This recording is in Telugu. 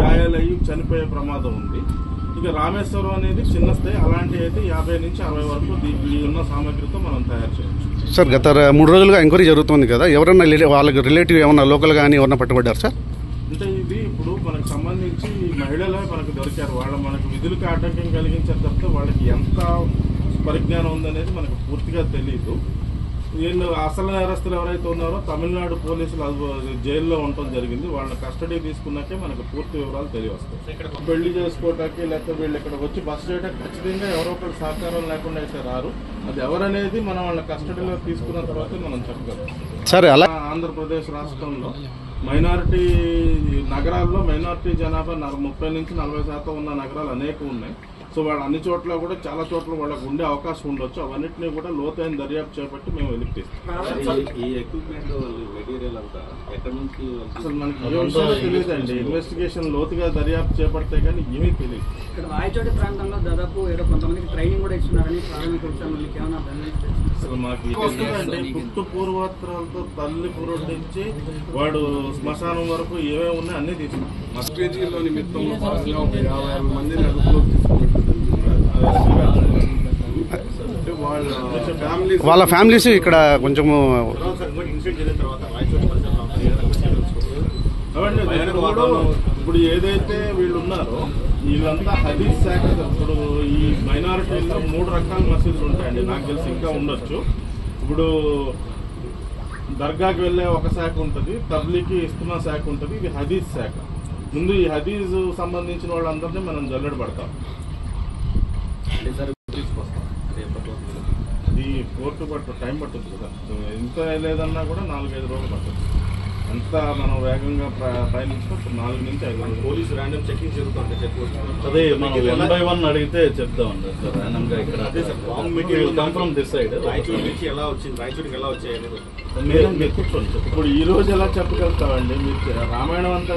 గాయాలయ్యి చనిపోయే ప్రమాదం ఉంది. ఇక రామేశ్వరం అనేది చిన్న స్థాయి, అలాంటివి అయితే 50 నుంచి 60 వరకు ఉన్న సామగ్రితో మనం తయారు చేయొచ్చు. సార్ గత 3 రోజులుగా ఎంక్వైరీ జరుగుతుంది కదా, ఎవరన్నా వాళ్ళకి రిలేటివ్ ఏమన్నా లోకల్ కానీ ఎవరన్నా పట్టుబడ్డారు సార్? అంటే ఇది ఇప్పుడు మనకు సంబంధించి మహిళలే మనకు దొరికారు. మనకు విధులకు ఆటంకం కలిగించారు తప్పితే వాళ్ళకి ఎంత పరిజ్ఞానం ఉందనేది మనకు పూర్తిగా తెలియదు. వీళ్ళు అసలు నేరస్తులు ఎవరైతే ఉన్నారో తమిళనాడు పోలీసులు జైల్లో ఉండటం జరిగింది. వాళ్ళని కస్టడీ తీసుకున్నాకే మనకు పూర్తి వివరాలు తెలియవస్తాయి. పెళ్లి చేసుకోవటానికి లేకపోతే వీళ్ళు ఇక్కడ వచ్చి బస్ చేయడానికి ఖచ్చితంగా ఎవరో ఒకరు సహకారం లేకుండా అయితే రారు. అది ఎవరనేది మనం వాళ్ళ కస్టడీలో తీసుకున్న తర్వాత మనం చెప్పగలం. సరే, అలా ఆంధ్రప్రదేశ్ రాష్ట్రంలో మైనారిటీ నగరాల్లో మైనారిటీ జనాభా 30 నుంచి 40% ఉన్న నగరాలు అనేకం ఉన్నాయి. సో వాళ్ళు అన్ని చోట్ల కూడా చాలా చోట్ల వాళ్ళకు ఉండే అవకాశం ఉండొచ్చు. అవన్నింటినీ కూడా లోతైన దర్యాప్తు చేపట్టి మేము వెలికిస్తాం. అసలు మనకి తెలియదండి. ఇన్వెస్టిగేషన్ లోతుగా దర్యాప్తు చేపడితే కానీ ఏమీ తెలియదు. ఇక్కడ రాయచోటి ప్రాంతంలో దాదాపు ఏదో కొంతమందికి ట్రైనింగ్ కూడా ఇస్తున్నారని ప్రాథమిక అసలు మాకు పుట్టు పూర్వోత్తరాలతో తల్లి పురుడు నుంచి వాడు శ్మశానం వరకు ఏమేమి ఉన్నాయి అన్ని తీసుకున్నాం. మస్కేజీలో నిమిత్తంలో భాగంగా ఒక 56 మందిని అదుపులోకి తీసుకున్నట్టు వాళ్ళ ఫ్యామిలీస్ ఇక్కడ కొంచెము ఇప్పుడు ఏదైతే వీళ్ళు ఉన్నారో వీళ్ళంతా హదీస్ శాఖ. ఇప్పుడు ఈ మైనారిటీలో 3 రకాల మసీదులు ఉంటాయండి, నాకు తెలిసి ఇంకా ఉండొచ్చు. ఇప్పుడు దర్గాకి వెళ్ళే ఒక శాఖ ఉంటుంది, తబ్లీకి ఇస్తున్న శాఖ ఉంటుంది, ఇది హదీస్ శాఖ. ముందు ఈ హదీస్ సంబంధించిన వాళ్ళందరినీ మనం జల్లెడ పడతాం. ఇది కోర్టు టైం పట్టుద్ది కదా, ఎంత లేదన్నా కూడా 4-5 రోజులు పడుతుంది. అంతా మనం వేగంగా ప్రయాణించుకుంటాం. 4 నుంచి 5 రోజులు. పోలీసు ర్యాండమ్ చెకింగ్ జరుగుతుంది. అదే మనం 1 by 1 అడిగితే చెప్తామండి. సార్ ర్యాండమ్ గా ఇక్కడ కన్ఫర్మ్ దిస్ సైడ్ రాయచూడి నుంచి ఎలా వచ్చింది, రాయచూడికి ఎలా వచ్చాయని మీరు కూర్చోండి. ఇప్పుడు ఈ రోజు ఎలా చెప్పగలుగుతామండి? మీరు రామాయణం అంతా